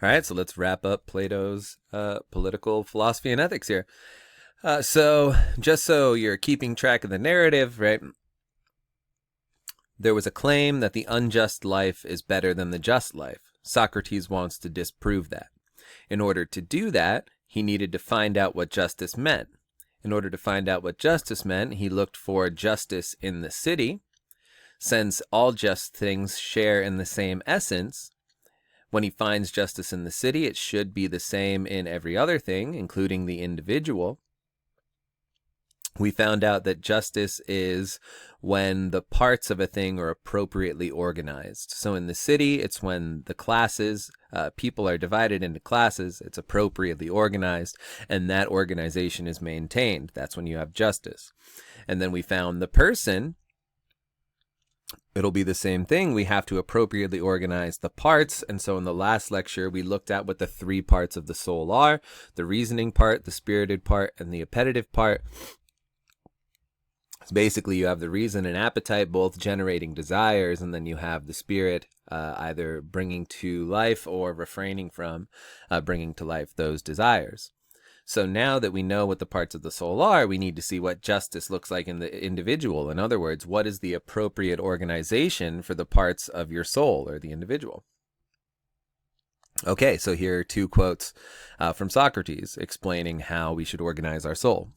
All right, so let's wrap up Plato's political philosophy and ethics here. So just so you're keeping track of the narrative, right? There was a claim that the unjust life is better than the just life. Socrates wants to disprove that. In order to do that, he needed to find out what justice meant. In order to find out what justice meant, he looked for justice in the city. Since all just things share in the same essence, when he finds justice in the city, it should be the same in every other thing, including the individual. We found out that justice is when the parts of a thing are appropriately organized. So in the city, it's when the classes, people are divided into classes, it's appropriately organized, and that organization is maintained. That's when you have justice. And then we found the person. It'll be the same thing. We have to appropriately organize the parts. And so in the last lecture, we looked at what the three parts of the soul are: the reasoning part, the spirited part, and the appetitive part. So basically, you have the reason and appetite both generating desires, and then you have the spirit either bringing to life or refraining from bringing to life those desires. So now that we know what the parts of the soul are, we need to see what justice looks like in the individual. In other words, what is the appropriate organization for the parts of your soul or the individual? Okay, so here are two quotes from Socrates explaining how we should organize our soul.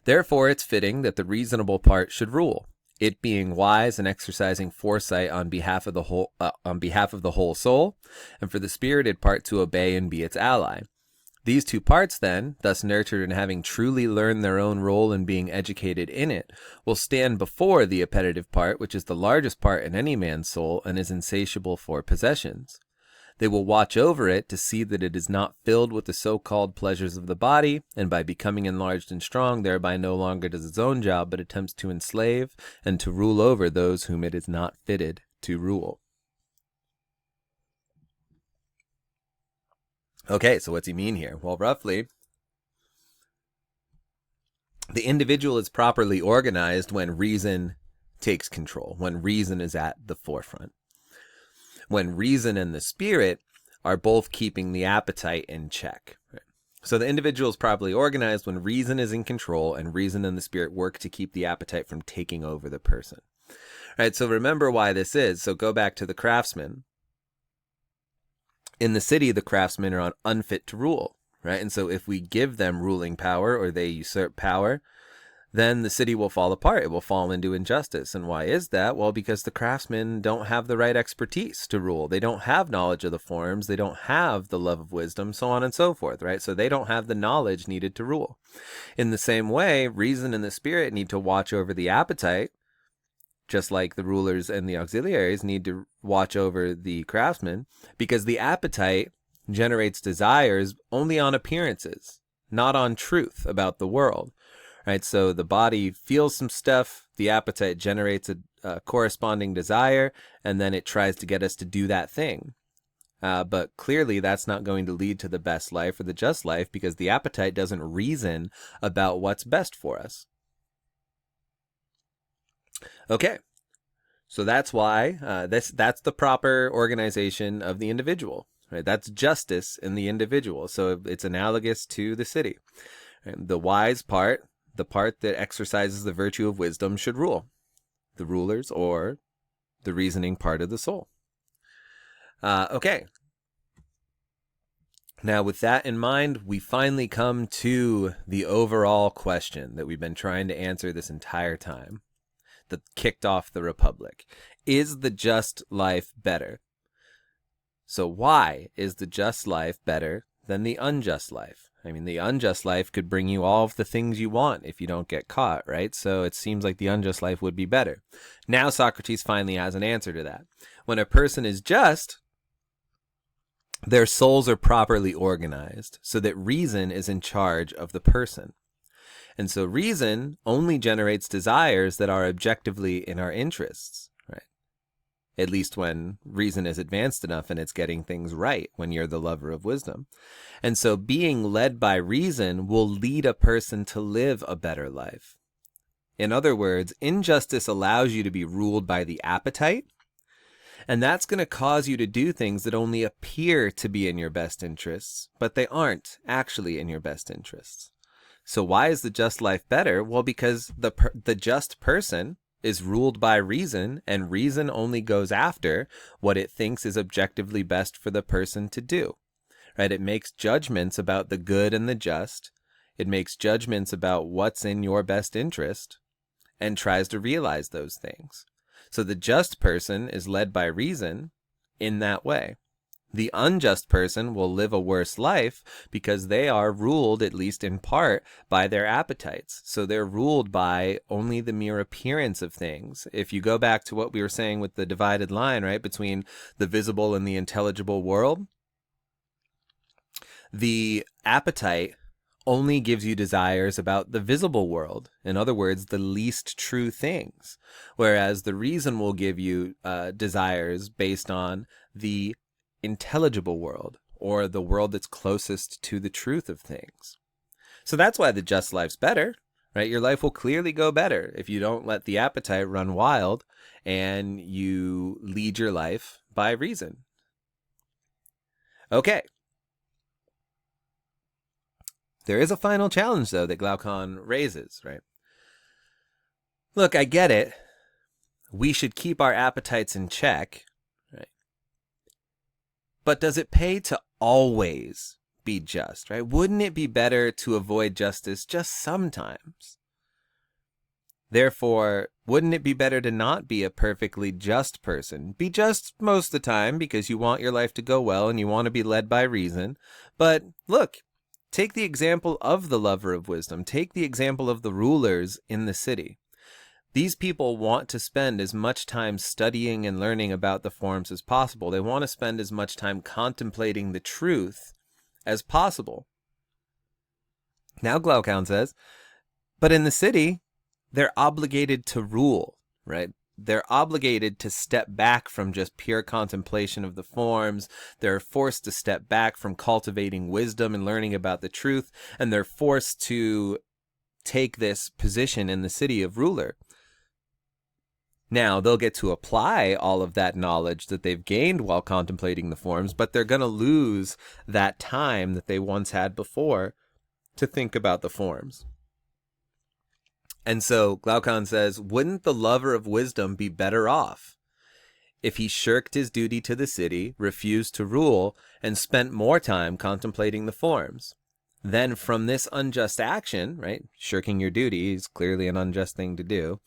Therefore, it's fitting that the reasonable part should rule, it being wise and exercising foresight on behalf of the whole soul, and for the spirited part to obey and be its ally. These two parts, then, thus nurtured and having truly learned their own role and being educated in it, will stand before the appetitive part, which is the largest part in any man's soul and is insatiable for possessions. They will watch over it to see that it is not filled with the so-called pleasures of the body, and by becoming enlarged and strong, thereby no longer does its own job, but attempts to enslave and to rule over those whom it is not fitted to rule. Okay, so what's he mean here? Well, roughly, the individual is properly organized when reason takes control, when reason is at the forefront. When reason and the spirit are both keeping the appetite in check. Right? So the individual is properly organized when reason is in control and reason and the spirit work to keep the appetite from taking over the person. Right, so remember why this is. So go back to the craftsman. In the city, the craftsmen are unfit to rule. Right, and so if we give them ruling power or they usurp power, then the city will fall apart. It will fall into injustice. And why is that? Well, because the craftsmen don't have the right expertise to rule. They don't have knowledge of the forms. They don't have the love of wisdom, so on and so forth, right? So they don't have the knowledge needed to rule. In the same way, reason and the spirit need to watch over the appetite, just like the rulers and the auxiliaries need to watch over the craftsmen, because the appetite generates desires only on appearances, not on truth about the world. Right, so the body feels some stuff, the appetite generates a corresponding desire, and then it tries to get us to do that thing. But clearly that's not going to lead to the best life or the just life, because the appetite doesn't reason about what's best for us. Okay, so that's why that's the proper organization of the individual. Right, that's justice in the individual. So it's analogous to the city. Right? The wise part, the part that exercises the virtue of wisdom, should rule. The rulers or the reasoning part of the soul. Okay. Now, with that in mind, we finally come to the overall question that we've been trying to answer this entire time, that kicked off the Republic. Is the just life better? So why is the just life better than the unjust life? I mean, the unjust life could bring you all of the things you want if you don't get caught, right? So it seems like the unjust life would be better. Now Socrates finally has an answer to that. When a person is just, their souls are properly organized so that reason is in charge of the person. And so reason only generates desires that are objectively in our interests, right? At least when reason is advanced enough and it's getting things right, when you're the lover of wisdom. And so being led by reason will lead a person to live a better life. In other words, injustice allows you to be ruled by the appetite, And that's going to cause you to do things that only appear to be in your best interests, but they aren't actually in your best interests. So why is the just life better? Well, because the just person is ruled by reason, and reason only goes after what it thinks is objectively best for the person to do. Right? It makes judgments about the good and the just. It makes judgments about what's in your best interest and tries to realize those things. So the just person is led by reason in that way. The unjust person will live a worse life because they are ruled, at least in part, by their appetites. So they're ruled by only the mere appearance of things. If you go back to what we were saying with the divided line, right, between the visible and the intelligible world, the appetite only gives you desires about the visible world. In other words, the least true things. Whereas the reason will give you desires based on the intelligible world, or the world that's closest to the truth of things. So that's why the just life's better, right? Your life will clearly go better if you don't let the appetite run wild and you lead your life by reason. Okay. There is a final challenge, though, that Glaucon raises, right? Look, I get it. We should keep our appetites in check, right? But does it pay to always be just, right? Wouldn't it be better to avoid justice just sometimes? Therefore, wouldn't it be better to not be a perfectly just person? Be just most of the time because you want your life to go well and you want to be led by reason. But look, take the example of the lover of wisdom. Take the example of the rulers in the city. These people want to spend as much time studying and learning about the forms as possible. They want to spend as much time contemplating the truth as possible. Now Glaucon says, but in the city, they're obligated to rule, right? They're obligated to step back from just pure contemplation of the forms. They're forced to step back from cultivating wisdom and learning about the truth. And they're forced to take this position in the city of ruler. Now, they'll get to apply all of that knowledge that they've gained while contemplating the forms, but they're going to lose that time that they once had before to think about the forms. And so Glaucon says, wouldn't the lover of wisdom be better off if he shirked his duty to the city, refused to rule, and spent more time contemplating the forms? Then from this unjust action, right, shirking your duty is clearly an unjust thing to do.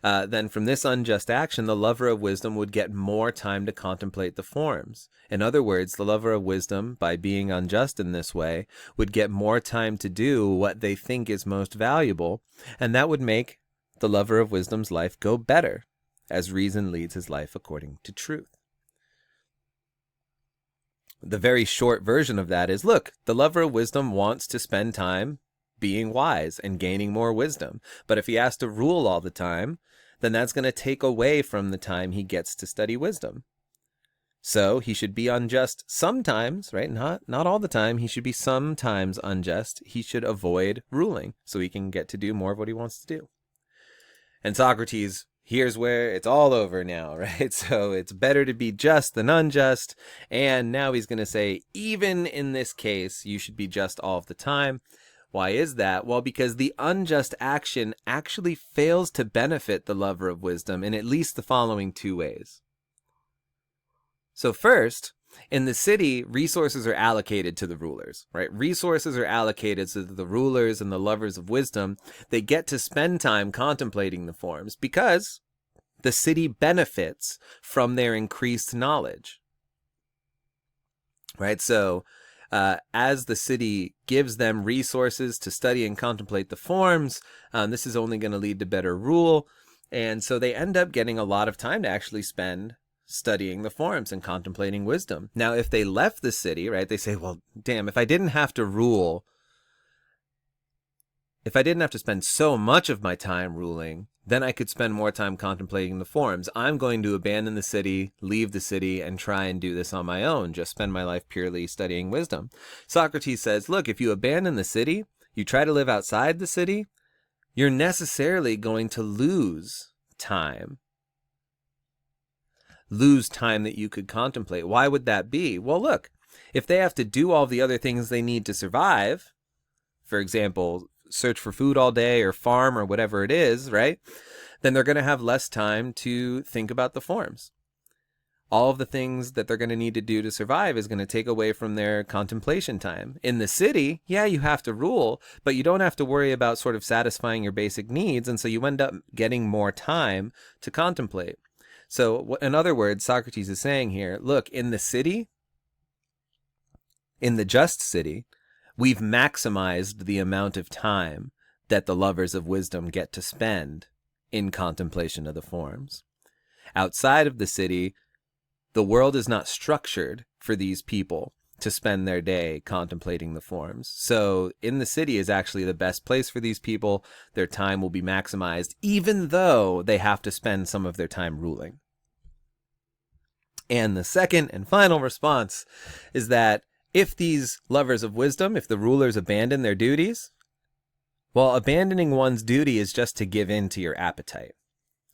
Then from this unjust action, the lover of wisdom would get more time to contemplate the forms. In other words, the lover of wisdom, by being unjust in this way, would get more time to do what they think is most valuable, and that would make the lover of wisdom's life go better, as reason leads his life according to truth. The very short version of that is, look, the lover of wisdom wants to spend time being wise and gaining more wisdom. But if he has to rule all the time, then that's going to take away from the time he gets to study wisdom. So he should be unjust sometimes, right? Not all the time. He should be sometimes unjust. He should avoid ruling so he can get to do more of what he wants to do. And Socrates, here's where it's all over now, right? So it's better to be just than unjust. And now he's going to say, even in this case, you should be just all of the time. Why is that? Well, because the unjust action actually fails to benefit the lover of wisdom in at least the following two ways. So first, in the city, resources are allocated to the rulers, right? Resources are allocated so that the rulers and the lovers of wisdom, they get to spend time contemplating the forms because the city benefits from their increased knowledge, right? So as the city gives them resources to study and contemplate the forms, this is only going to lead to better rule. And so they end up getting a lot of time to actually spend studying the forms and contemplating wisdom. Now, if they left the city, right, they say, well, damn, if I didn't have to rule, if I didn't have to spend so much of my time ruling, then I could spend more time contemplating the forms. I'm going to abandon the city, leave the city, and try and do this on my own, just spend my life purely studying wisdom. Socrates says, look, if you abandon the city, you try to live outside the city, you're necessarily going to lose time. lose time that you could contemplate. Why would that be? Well, look, if they have to do all the other things they need to survive, for example, search for food all day or farm or whatever it is, right? Then they're going to have less time to think about the forms. All of the things that they're going to need to do to survive is going to take away from their contemplation time. In the city, yeah, you have to rule, but you don't have to worry about sort of satisfying your basic needs, and so you end up getting more time to contemplate. So, in other words, Socrates is saying here, look, in the city, in the just city, we've maximized the amount of time that the lovers of wisdom get to spend in contemplation of the forms. Outside of the city, the world is not structured for these people to spend their day contemplating the forms. So in the city is actually the best place for these people. Their time will be maximized, even though they have to spend some of their time ruling. And the second and final response is that if these lovers of wisdom, if the rulers abandon their duties, well, abandoning one's duty is just to give in to your appetite.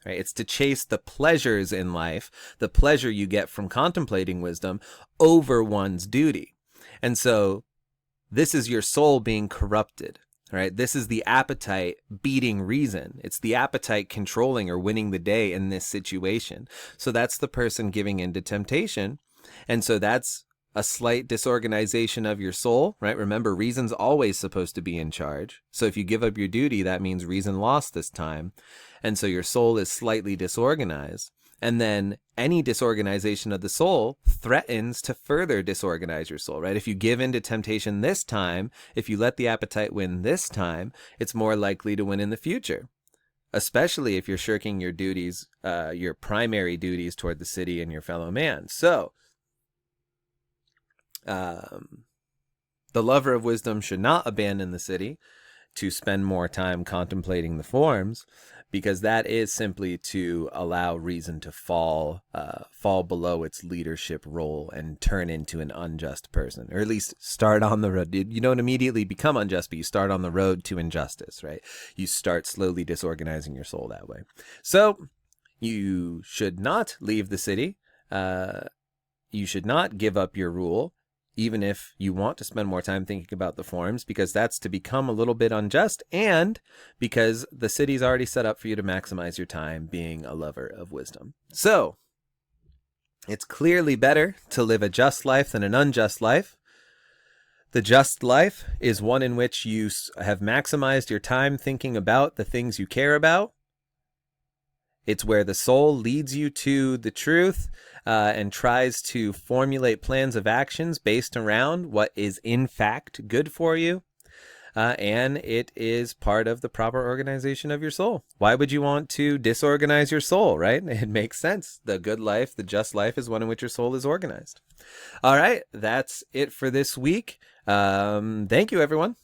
Right? It's to chase the pleasures in life, the pleasure you get from contemplating wisdom, over one's duty. And so this is your soul being corrupted. Right? This is the appetite beating reason. It's the appetite controlling or winning the day in this situation. So that's the person giving in to temptation. And so that's a slight disorganization of your soul, right? Remember, reason's always supposed to be in charge. So if you give up your duty, that means reason lost this time. And so your soul is slightly disorganized. And then any disorganization of the soul threatens to further disorganize your soul, right? If you give in to temptation this time, if you let the appetite win this time, it's more likely to win in the future, especially if you're shirking your duties, your primary duties toward the city and your fellow man. So, the lover of wisdom should not abandon the city to spend more time contemplating the forms, because that is simply to allow reason to fall below its leadership role and turn into an unjust person, or at least start on the road. You don't immediately become unjust, but you start on the road to injustice, right? You start slowly disorganizing your soul that way. So you should not leave the city. You should not give up your rule, even if you want to spend more time thinking about the forms, because that's to become a little bit unjust, and because the city's already set up for you to maximize your time being a lover of wisdom. So it's clearly better to live a just life than an unjust life. The just life is one in which you have maximized your time thinking about the things you care about. It's where the soul leads you to the truth and tries to formulate plans of actions based around what is in fact good for you. And it is part of the proper organization of your soul. Why would you want to disorganize your soul, right? It makes sense. The good life, the just life, is one in which your soul is organized. All right, that's it for this week. Thank you, everyone.